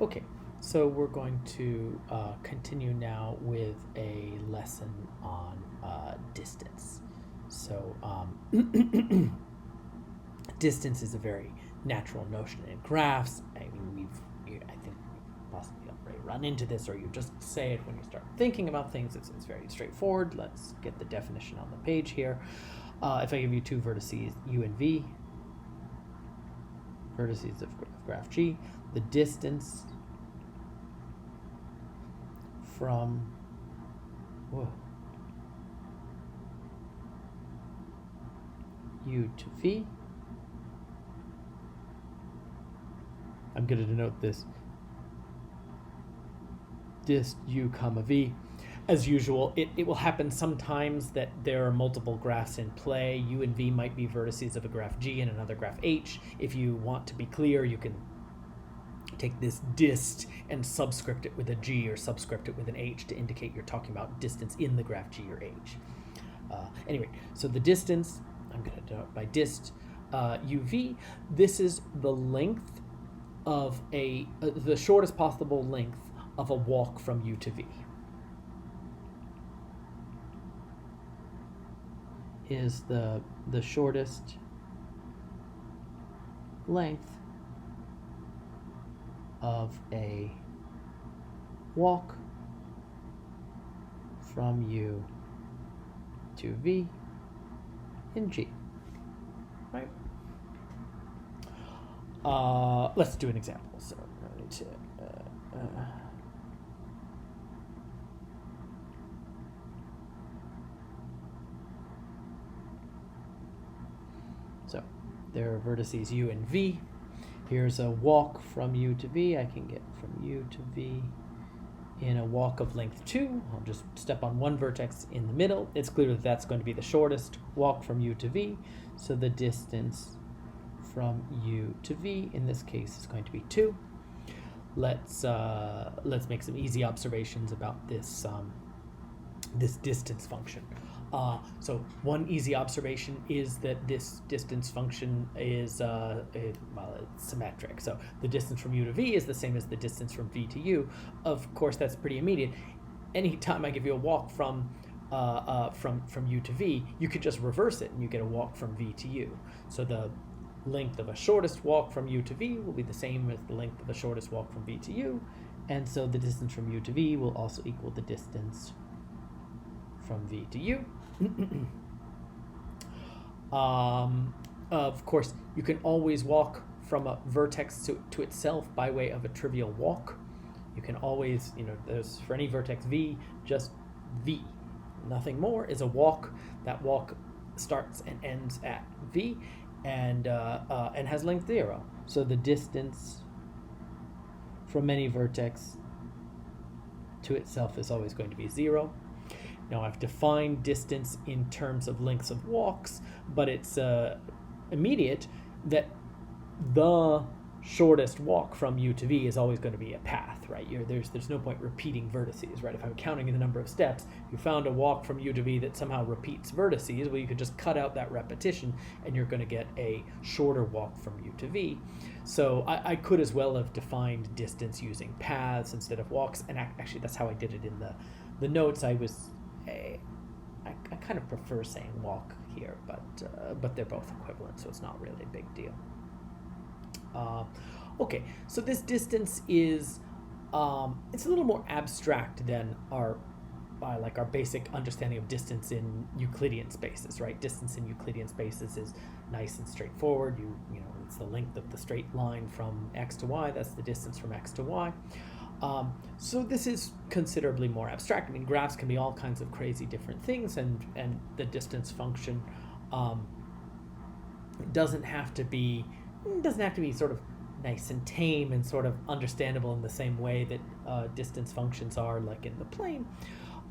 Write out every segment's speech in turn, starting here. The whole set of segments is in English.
Okay, so we're going to continue now with a lesson on distance. So distance is a very natural notion in graphs. I mean, I think we've possibly already run into this, or you just say it when you start thinking about things. It's very straightforward. Let's get the definition on the page here. If I give you two vertices, u and v, vertices of graph G, the distance from u to v. I'm going to denote this dist u comma v. As usual, it will happen sometimes that there are multiple graphs in play. U and v might be vertices of a graph G and another graph H. If you want to be clear, you can take this dist and subscript it with a G or subscript it with an H to indicate you're talking about distance in the graph G or H. Anyway, so the distance, I'm going to denote by dist uv. This is the length of the shortest possible length of a walk from u to v. Is the shortest length of a walk from u to v in G. Right? Let's do an example. So I need to so there are vertices u and v. Here's a walk from u to v. I can get from u to v in a walk of length 2. I'll just step on one vertex in the middle. It's clear that that's going to be the shortest walk from u to v. So the distance from u to v in this case is going to be 2. Let's make some easy observations about this this distance function. So one easy observation is that this distance function is it's symmetric. So the distance from u to v is the same as the distance from v to u. Of course, that's pretty immediate. Anytime I give you a walk from u to v, you could just reverse it and you get a walk from v to u. So the length of a shortest walk from u to v will be the same as the length of the shortest walk from v to u, and so the distance from u to v will also equal the distance from v to u. Of course, you can always walk from a vertex to itself by way of a trivial walk. You can always, there's for any vertex v, just v. Nothing more is a walk. That walk starts and ends at v, and has length 0. So the distance from any vertex to itself is always going to be 0. Now I've defined distance in terms of lengths of walks, but it's immediate that the shortest walk from u to v is always going to be a path, right? There's no point repeating vertices, right? If I'm counting the number of steps, you found a walk from u to v that somehow repeats vertices, well, you could just cut out that repetition and you're going to get a shorter walk from u to v. So I could as well have defined distance using paths instead of walks, and actually that's how I did it in the notes. I kind of prefer saying walk here, but they're both equivalent, so it's not really a big deal. Okay, so this distance is it's a little more abstract than our basic understanding of distance in Euclidean spaces, right? Distance in Euclidean spaces is nice and straightforward. It's the length of the straight line from x to y. That's the distance from x to y. So this is considerably more abstract. I mean, graphs can be all kinds of crazy different things, and the distance function doesn't have to be sort of nice and tame and sort of understandable in the same way that distance functions are, like in the plane.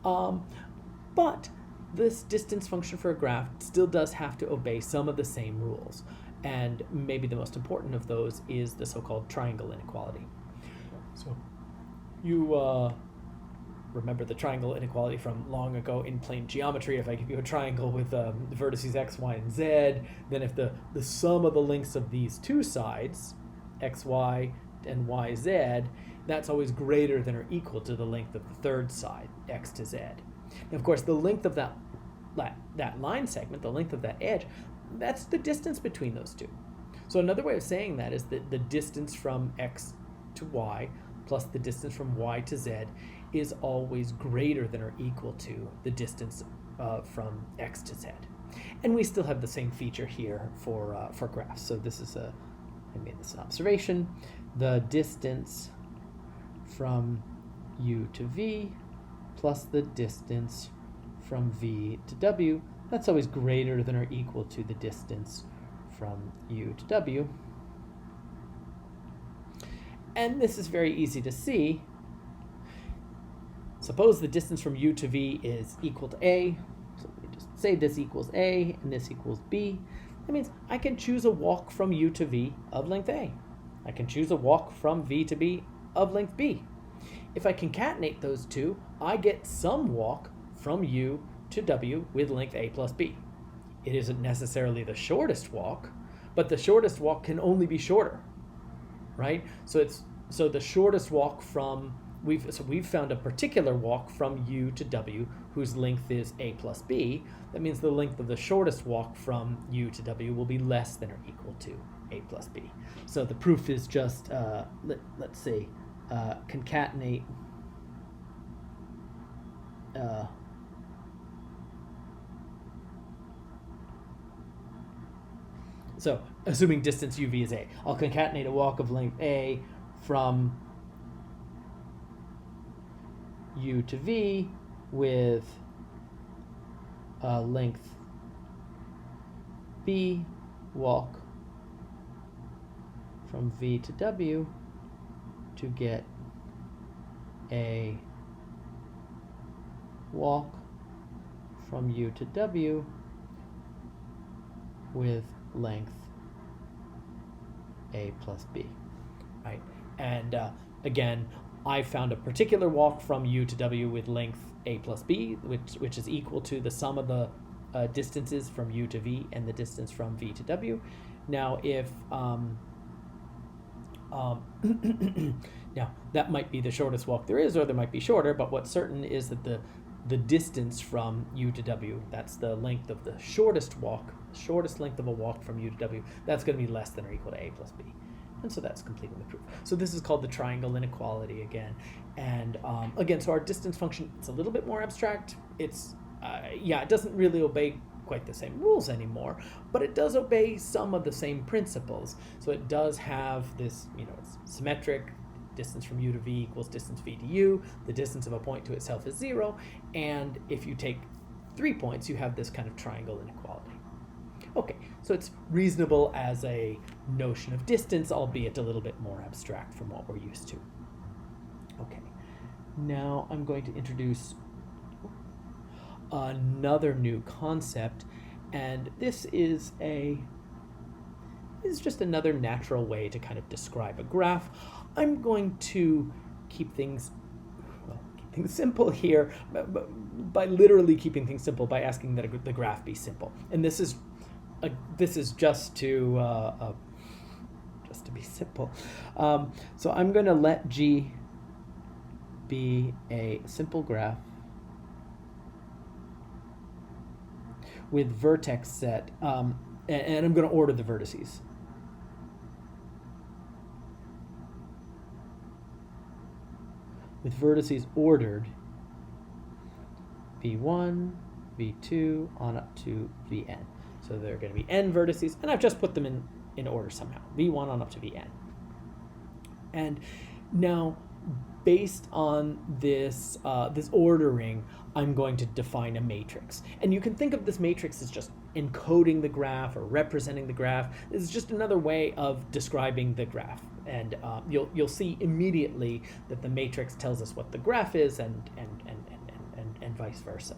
But this distance function for a graph still does have to obey some of the same rules, and maybe the most important of those is the so-called triangle inequality. So you remember the triangle inequality from long ago in plane geometry. If I give you a triangle with vertices x, y, and z, then if the sum of the lengths of these two sides, x, y, and yz, that's always greater than or equal to the length of the third side, x to z. And of course, the length of that line segment, the length of that edge, that's the distance between those two. So another way of saying that is that the distance from x to y plus the distance from y to z is always greater than or equal to the distance from x to z. And we still have the same feature here for graphs. So this is I made this an observation. The distance from u to v plus the distance from v to w, that's always greater than or equal to the distance from u to w. And this is very easy to see. Suppose the distance from u to v is equal to a. So we just say this equals a and this equals b. That means I can choose a walk from u to v of length a. I can choose a walk from v to b of length b. If I concatenate those two, I get some walk from u to w with length a plus b. It isn't necessarily the shortest walk, but the shortest walk can only be shorter, right? So the shortest walk from we've found a particular walk from u to w whose length is a plus b. That means the length of the shortest walk from u to w will be less than or equal to a plus b. So the proof is just let's say concatenate so assuming distance uv is a, I'll concatenate a walk of length a from u to v with length b walk from v to w to get a walk from u to w with length a plus b, right? And again, I found a particular walk from u to w with length a plus b, which is equal to the sum of the distances from u to v and the distance from v to w. Now, if now that might be the shortest walk there is, or there might be shorter, but what's certain is that the distance from u to w, that's the length of the shortest walk, shortest length of a walk from u to w, that's going to be less than or equal to a plus b. And so that's completing the proof. So this is called the triangle inequality again. And again, so our distance function, it's a little bit more abstract. It's, it doesn't really obey quite the same rules anymore, but it does obey some of the same principles. So it does have this, it's symmetric. Distance from u to v equals distance v to u. The distance of a point to itself is 0. And if you take 3 points, you have this kind of triangle inequality. Okay, so it's reasonable as a notion of distance, albeit a little bit more abstract from what we're used to. Okay, now I'm going to introduce another new concept, and this is just another natural way to kind of describe a graph. I'm going to keep things simple here by literally keeping things simple by asking that the graph be simple. And this is just to be simple. So I'm going to let G be a simple graph with vertex set, and I'm going to order the vertices. With vertices ordered v1, v2, on up to vn. So there are going to be n vertices, and I've just put them in order somehow, v1 on up to vn. And now, based on this ordering, I'm going to define a matrix. And you can think of this matrix as just encoding the graph or representing the graph. This is just another way of describing the graph. And you'll see immediately that the matrix tells us what the graph is and vice versa.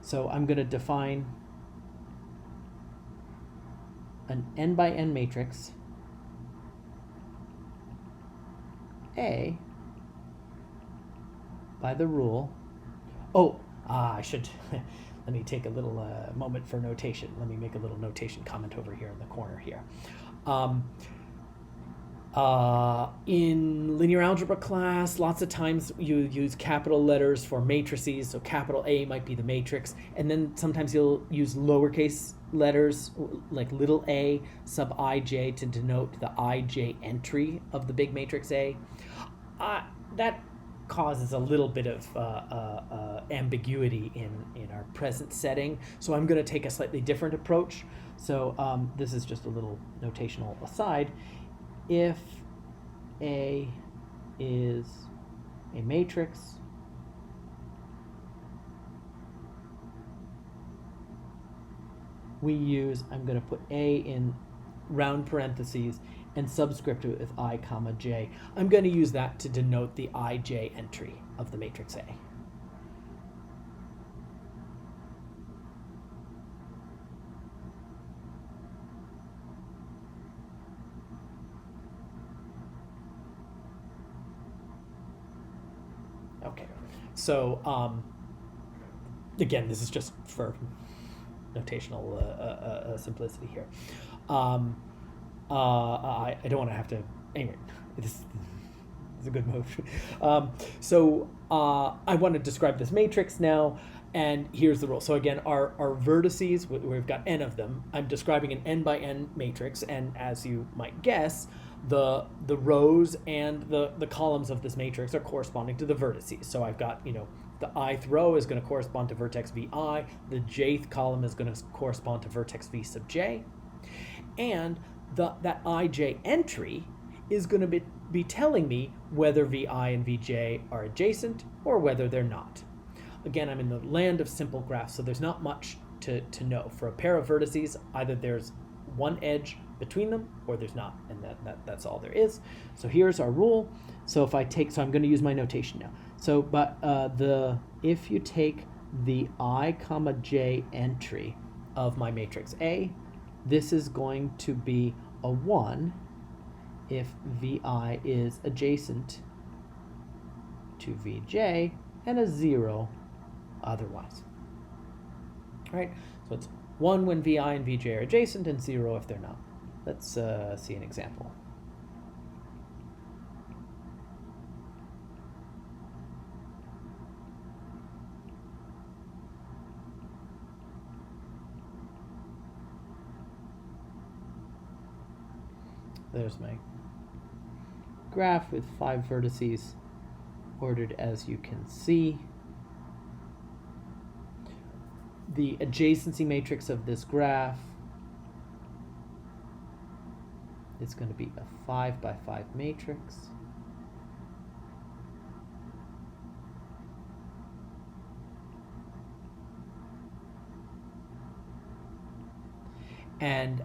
So I'm going to define an n by n matrix A by the rule. I should let me take a little moment for notation. Let me make a little notation comment over here in the corner here. In linear algebra class, lots of times you use capital letters for matrices. So capital A might be the matrix, and then sometimes you'll use lowercase letters like little a sub ij to denote the ij entry of the big matrix A. That causes a little bit of ambiguity in our present setting. So I'm going to take a slightly different approach. So this is just a little notational aside. If A is a matrix, we use, I'm going to put A in round parentheses and subscript it with I comma j. I'm going to use that to denote the ij entry of the matrix A. Okay, so again, this is just for notational simplicity here. I don't want to have to. Anyway, this is a good move. So I want to describe this matrix now, and here's the rule. So again, our vertices, we've got n of them. I'm describing an n by n matrix, and as you might guess, the rows and the columns of this matrix are corresponding to the vertices. So I've got, the ith row is going to correspond to vertex vi, the jth column is going to correspond to vertex v sub j, and that ij entry is going to be telling me whether vi and vj are adjacent or whether they're not. Again, I'm in the land of simple graphs, so there's not much to know. For a pair of vertices, either there's one edge between them or there's not, and that's all there is. So here's our rule. So if I take, so I'm going to use my notation now. So but if you take the I comma j entry of my matrix A, this is going to be a 1 if vi is adjacent to vj, and a 0 otherwise. All right, so it's 1 when vi and vj are adjacent and 0 if they're not. Let's see an example. There's my graph with 5 vertices ordered as you can see. The adjacency matrix of this graph is going to be a 5 by 5 matrix. And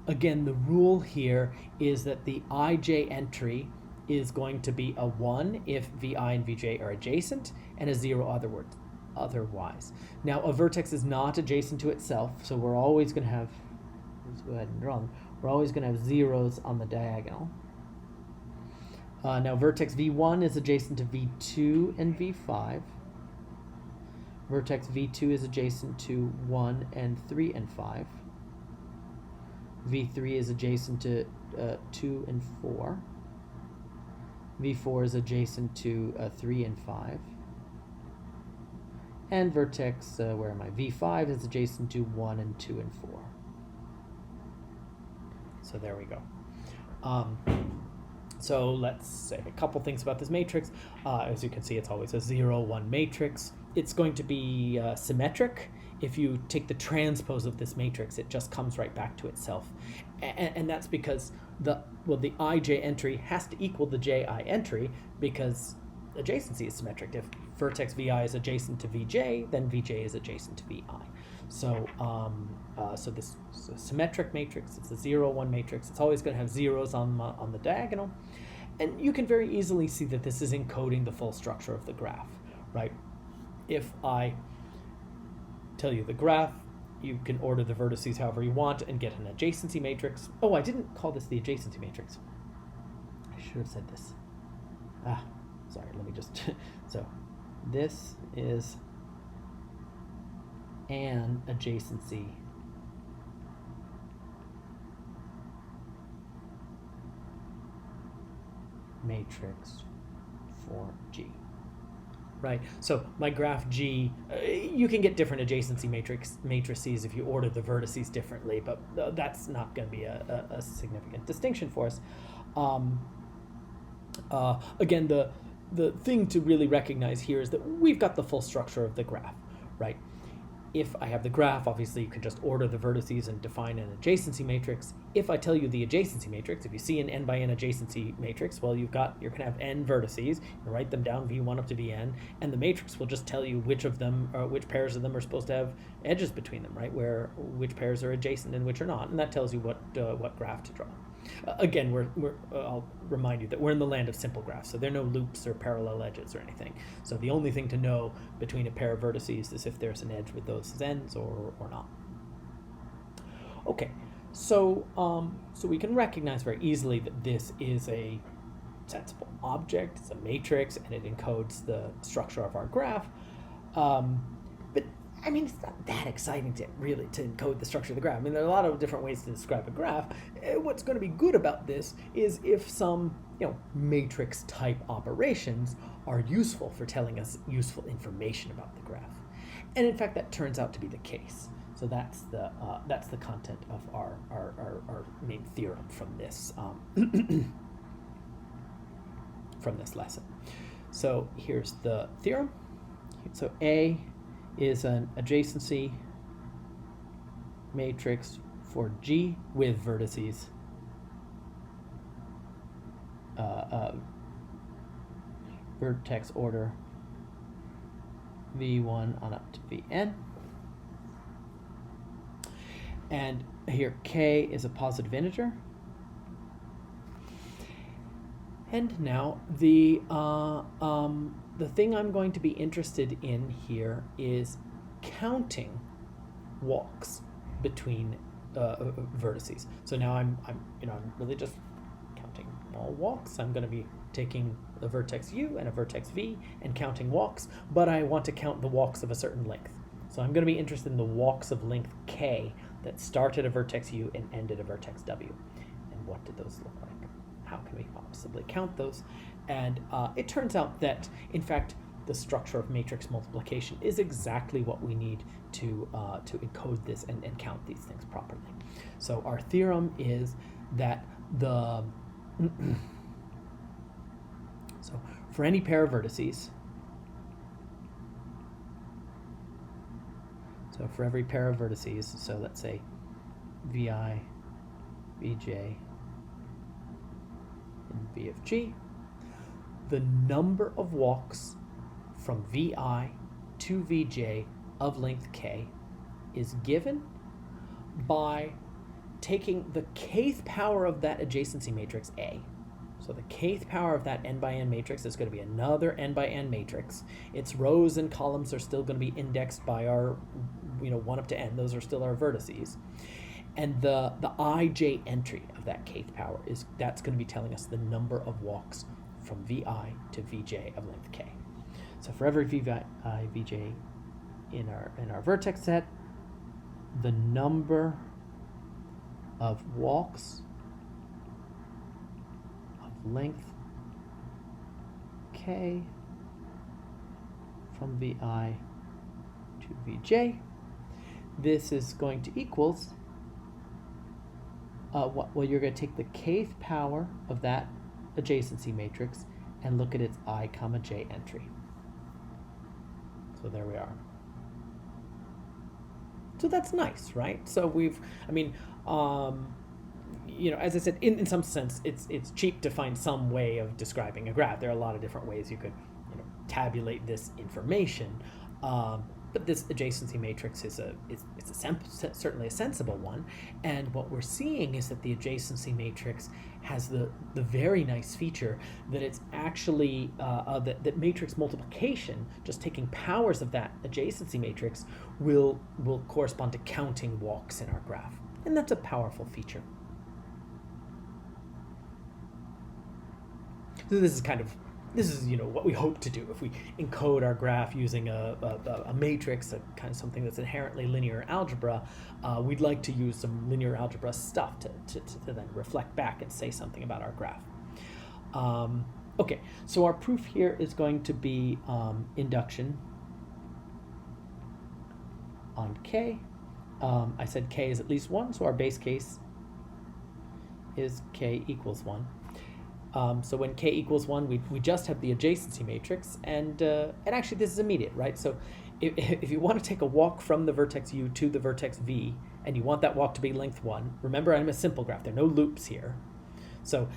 again, the rule here is that the ij entry is going to be a 1 if vi and vj are adjacent, and a 0 otherwise. Now, a vertex is not adjacent to itself, so we're always going to have, let's go ahead and draw them, we're always going to have zeros on the diagonal. Now, vertex v1 is adjacent to v2 and v5. Vertex v2 is adjacent to 1 and 3 and 5. v3 is adjacent to 2 and 4. v4 is adjacent to 3 and 5. And vertex, where am I? v5 is adjacent to 1 and 2 and 4. So there we go. So let's say a couple things about this matrix. As you can see, it's always a 0, 1 matrix. It's going to be symmetric. If you take the transpose of this matrix, it just comes right back to itself. And that's because the ij entry has to equal the ji entry, because adjacency is symmetric. If vertex vi is adjacent to vj, then vj is adjacent to vi. So so this is a symmetric matrix. It's a 0, 1 matrix. It's always going to have zeros on the diagonal. And you can very easily see that this is encoding the full structure of the graph, right? If I tell you the graph, you can order the vertices however you want and get an adjacency matrix. Oh, I didn't call this the adjacency matrix. I should have said this. Sorry, let me just, so this is an adjacency matrix for G. Right, so my graph G, you can get different adjacency matrices if you order the vertices differently, but that's not going to be a significant distinction for us. Again, the thing to really recognize here is that we've got the full structure of the graph, right? If I have the graph, obviously you can just order the vertices and define an adjacency matrix. If I tell you the adjacency matrix, if you see an n by n adjacency matrix, well, you're going to have n vertices. You write them down, v1 up to vn, and the matrix will just tell you which pairs of them are supposed to have edges between them, right? Which pairs are adjacent and which are not, and that tells you what graph to draw. Again, I'll remind you that we're in the land of simple graphs, so there are no loops or parallel edges or anything. So the only thing to know between a pair of vertices is if there's an edge with those as ends or not. Okay, so we can recognize very easily that this is a sensible object. It's a matrix, and it encodes the structure of our graph. But I mean, it's not that exciting to encode the structure of the graph. I mean, there are a lot of different ways to describe a graph. What's going to be good about this is if some, matrix type operations are useful for telling us useful information about the graph. And in fact, that turns out to be the case. So that's the content of our main theorem from this from this lesson. So here's the theorem. So A is an adjacency matrix for G with vertices vertex order v1 on up to vn. And here k is a positive integer. And now the thing I'm going to be interested in here is counting walks between vertices. So now I'm really just counting all walks. I'm going to be taking a vertex u and a vertex v and counting walks, but I want to count the walks of a certain length. So I'm going to be interested in the walks of length k that start at a vertex u and end at a vertex w. And what did those look like? How can we possibly count those? And it turns out that, in fact, the structure of matrix multiplication is exactly what we need to encode this and count these things properly. So our theorem is that so for any pair of vertices, so for every pair of vertices, so let's say vi, vj, and v of g, the number of walks from vi to vj of length k is given by taking the kth power of that adjacency matrix A. So the kth power of that n by n matrix is going to be another n by n matrix. Its rows and columns are still going to be indexed by our 1 up to n. Those are still our vertices. And the ij entry of that kth power that's going to be telling us the number of walks from vi to vj of length k. So for every vi, vj in our vertex set, the number of walks of length k from vi to vj, this is going to equals well, you're going to take the kth power of that adjacency matrix and look at its I, j entry. So there we are. So that's nice, right? So as I said, in some sense, it's cheap to find some way of describing a graph. There are a lot of different ways you could tabulate this information. But this adjacency matrix is certainly a sensible one, and what we're seeing is that the adjacency matrix has the very nice feature that it's actually that matrix multiplication, just taking powers of that adjacency matrix, will correspond to counting walks in our graph, and that's a powerful feature. So this is what we hope to do if we encode our graph using a matrix, a kind of something that's inherently linear algebra. We'd like to use some linear algebra stuff to then reflect back and say something about our graph. Okay, so our proof here is going to be induction on k. I said k is at least 1, so our base case is k equals 1. So when k equals 1, we just have the adjacency matrix, and actually this is immediate, right? So if you want to take a walk from the vertex u to the vertex v, and you want that walk to be length 1, remember I'm a simple graph, there are no loops here. So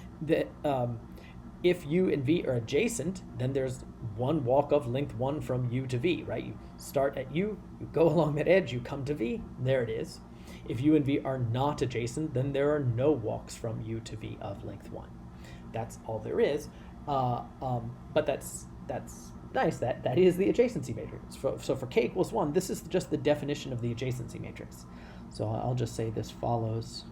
if u and v are adjacent, then there's one walk of length 1 from u to v, right? You start at u, you go along that edge, you come to v, there it is. If u and v are not adjacent, then there are no walks from u to v of length 1. That's all there is. But that's nice. That is the adjacency matrix. So for k equals 1, this is just the definition of the adjacency matrix. So I'll just say this follows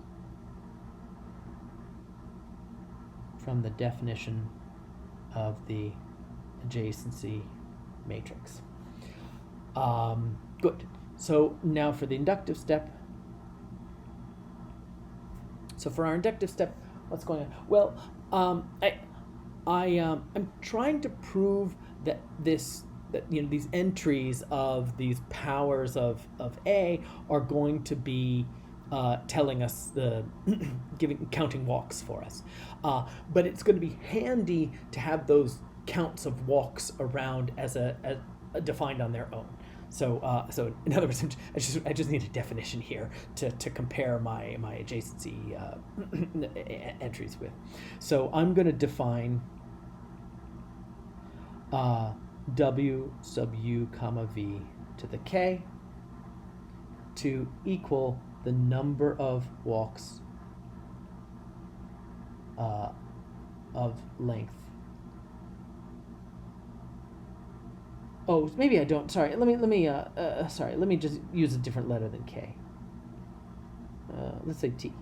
from the definition of the adjacency matrix. Good. So now for the inductive step. So for our inductive step, what's going on? Well, I'm trying to prove that these entries of these powers of A are going to be telling us counting walks for us, but it's going to be handy to have those counts of walks around as a defined on their own. So in other words, I just need a definition here to compare my adjacency entries with. So I'm going to define w sub u comma v to the k to equal the number of walks of length. Oh, maybe I don't. Sorry. Let me just use a different letter than k. Let's say t.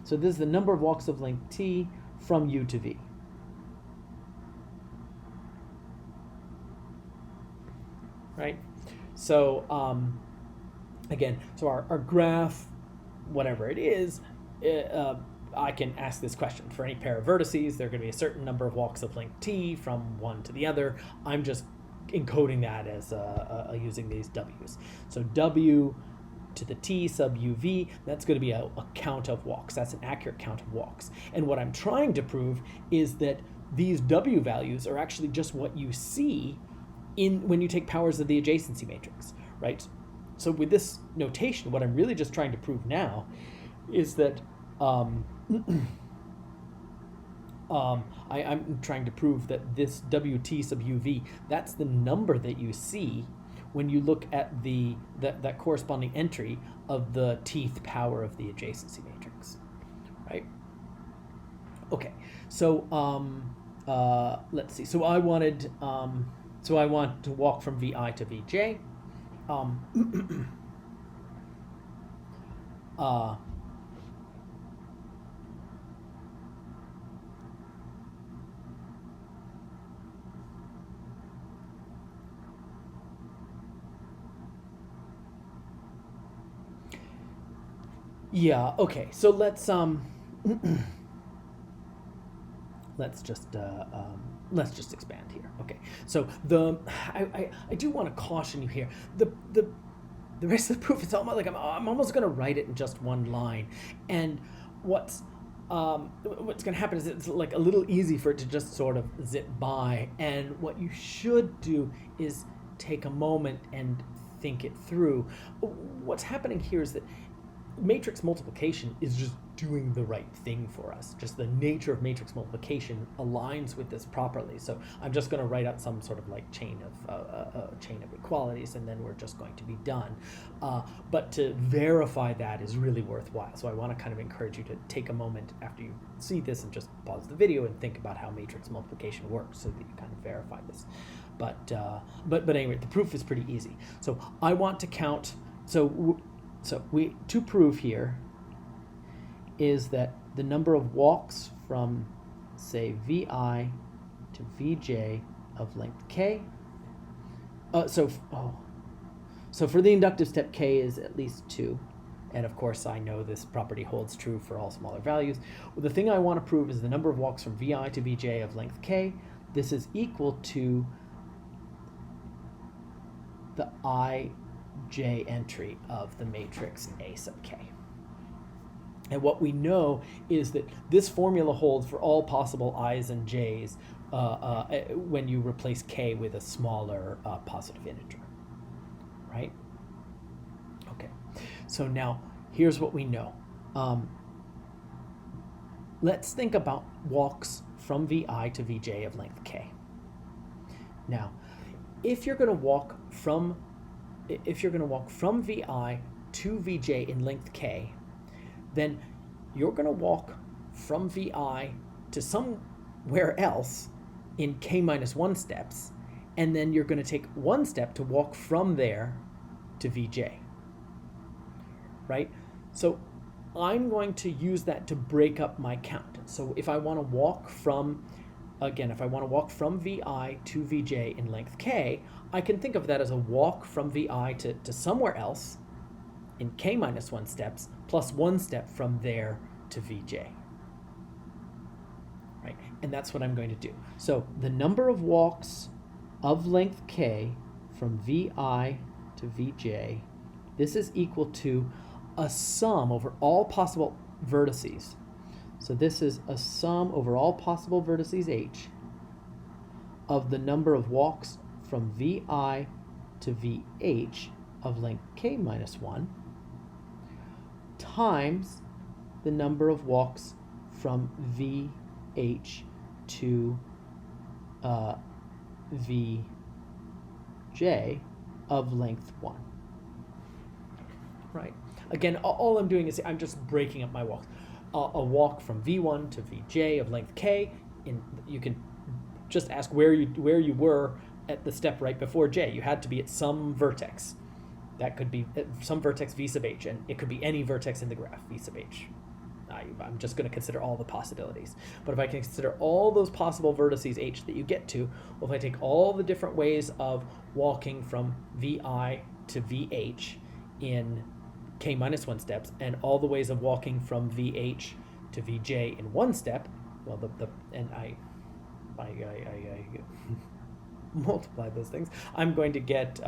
So this is the number of walks of length t from u to v. Right? So again, so our graph, whatever it is, I can ask this question. For any pair of vertices, there are going to be a certain number of walks of length t from one to the other. I'm just encoding that as using these w's. So w to the t sub uv, that's going to be a count of walks. That's an accurate count of walks. And what I'm trying to prove is that these w values are actually just what you see when you take powers of the adjacency matrix, right? So with this notation, what I'm really just trying to prove now is that I'm trying to prove that this wt sub uv, that's the number that you see when you look at that corresponding entry of the tth power of the adjacency matrix, right? Okay, so let's see. So I want to walk from vi to vj. Yeah, okay, so let's just expand here. Okay, so I do want to caution you here. The rest of the proof, it's almost like I'm almost going to write it in just one line, and what's going to happen is it's like a little easy for it to just sort of zip by, and what you should do is take a moment and think it through. What's happening here is that matrix multiplication is just doing the right thing for us. Just the nature of matrix multiplication aligns with this properly. So I'm just going to write out some sort of like chain of equalities, and then we're just going to be done. But to verify that is really worthwhile. So I want to kind of encourage you to take a moment after you see this and just pause the video and think about how matrix multiplication works, so that you kind of verify this. But anyway, the proof is pretty easy. So I want to count. So to prove here is that the number of walks from, say, vi to vj of length k. So for the inductive step, k is at least 2. And of course, I know this property holds true for all smaller values. Well, the thing I want to prove is the number of walks from vi to vj of length k. This is equal to the ij entry of the matrix A sub k. And what we know is that this formula holds for all possible i's and j's when you replace k with a smaller positive integer, right? Okay, so now here's what we know. Let's think about walks from vi to vj of length k. Now, if you're going to walk from vi to vj in length k, then you're going to walk from vi to somewhere else in k minus 1 steps, and then you're going to take one step to walk from there to vj, right? So I'm going to use that to break up my count. So if I want to walk from, again, if I want to walk from vi to vj in length k, I can think of that as a walk from vi to somewhere else in k minus 1 steps, plus one step from there to vj, right? And that's what I'm going to do. So the number of walks of length k from vi to vj, this is equal to a sum over all possible vertices. So this is a sum over all possible vertices h of the number of walks from vi to vh of length k minus 1 times the number of walks from vh to vj of length 1. Right. Again, all I'm doing is I'm just breaking up my walks. A walk from v1 to vj of length k. You can just ask where you were at the step right before j. You had to be at some vertex. That could be some vertex v sub h, and it could be any vertex in the graph v sub h. I'm just going to consider all the possibilities. But if I can consider all those possible vertices h that you get to, well, if I take all the different ways of walking from vi to vh in k minus 1 steps, and all the ways of walking from vh to vj in one step, well, I multiply those things, I'm going to get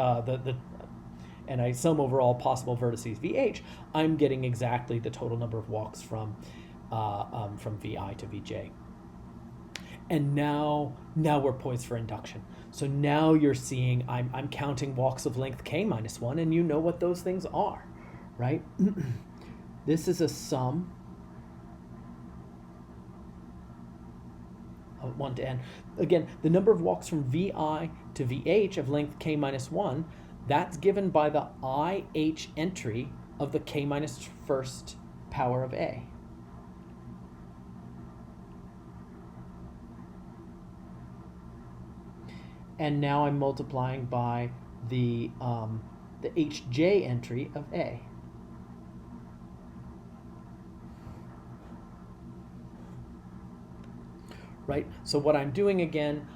and I sum over all possible vertices vh, I'm getting exactly the total number of walks from vi to vj. And now we're poised for induction. So now you're seeing I'm counting walks of length k minus 1, and you know what those things are, right? This is a sum of 1 to n. Again, the number of walks from vi to vh of length k minus 1, that's given by the ih entry of the k minus 1st power of a. And now I'm multiplying by the hj entry of a. Right? So what I'm doing again,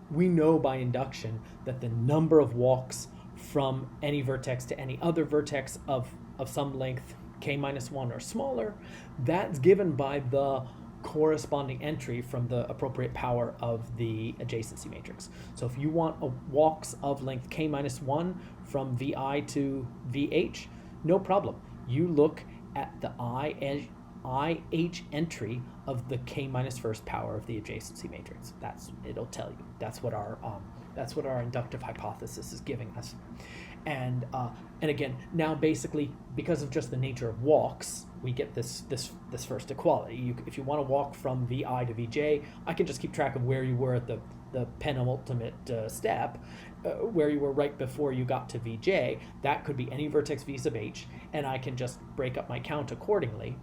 we know by induction that the number of walks from any vertex to any other vertex of some length k minus 1 or smaller, that's given by the corresponding entry from the appropriate power of the adjacency matrix. So if you want walks of length k minus 1 from vi to vh, no problem. You look at the ih entry of the k minus 1st power of the adjacency matrix. It'll tell you. That's what our inductive hypothesis is giving us. And again, now basically, because of just the nature of walks, we get this first equality. If you want to walk from vi to vj, I can just keep track of where you were at the penultimate step, where you were right before you got to vj. That could be any vertex v sub h, and I can just break up my count accordingly.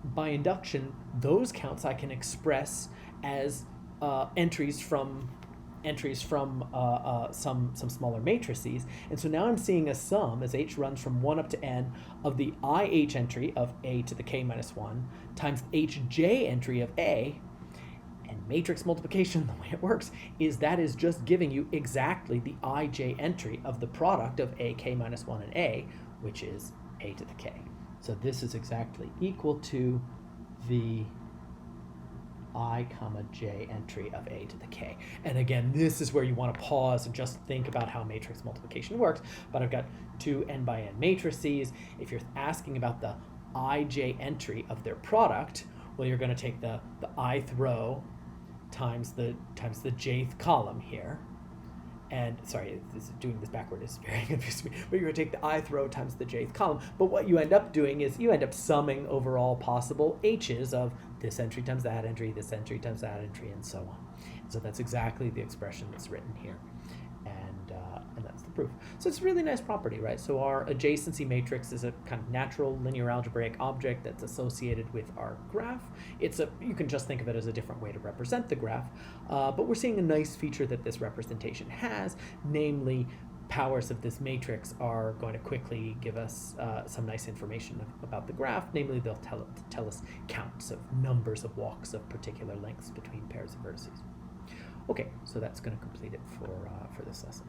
By induction, those counts I can express as entries from some smaller matrices. And so now I'm seeing a sum as h runs from 1 up to n of the ih entry of a to the k minus 1 times hj entry of a. And matrix multiplication, the way it works, is that is just giving you exactly the ij entry of the product of a k minus 1 and a, which is a to the k. So this is exactly equal to the I comma j entry of a to the k. And again, this is where you want to pause and just think about how matrix multiplication works. But I've got two n by n matrices. If you're asking about the ij entry of their product, well, you're going to take the ith row times the jth column here. And sorry, doing this backward is very confusing me. But you're going to take the ith row times the jth column. But what you end up doing is you end up summing over all possible h's of this entry times that entry, this entry times that entry, and so on. And so that's exactly the expression that's written here. And that's the proof. So it's a really nice property, right? So our adjacency matrix is a kind of natural linear algebraic object that's associated with our graph. You can just think of it as a different way to represent the graph, but we're seeing a nice feature that this representation has, namely powers of this matrix are going to quickly give us some nice information about the graph. Namely, they'll tell us counts of numbers of walks of particular lengths between pairs of vertices. Okay, so that's going to complete it for this lesson.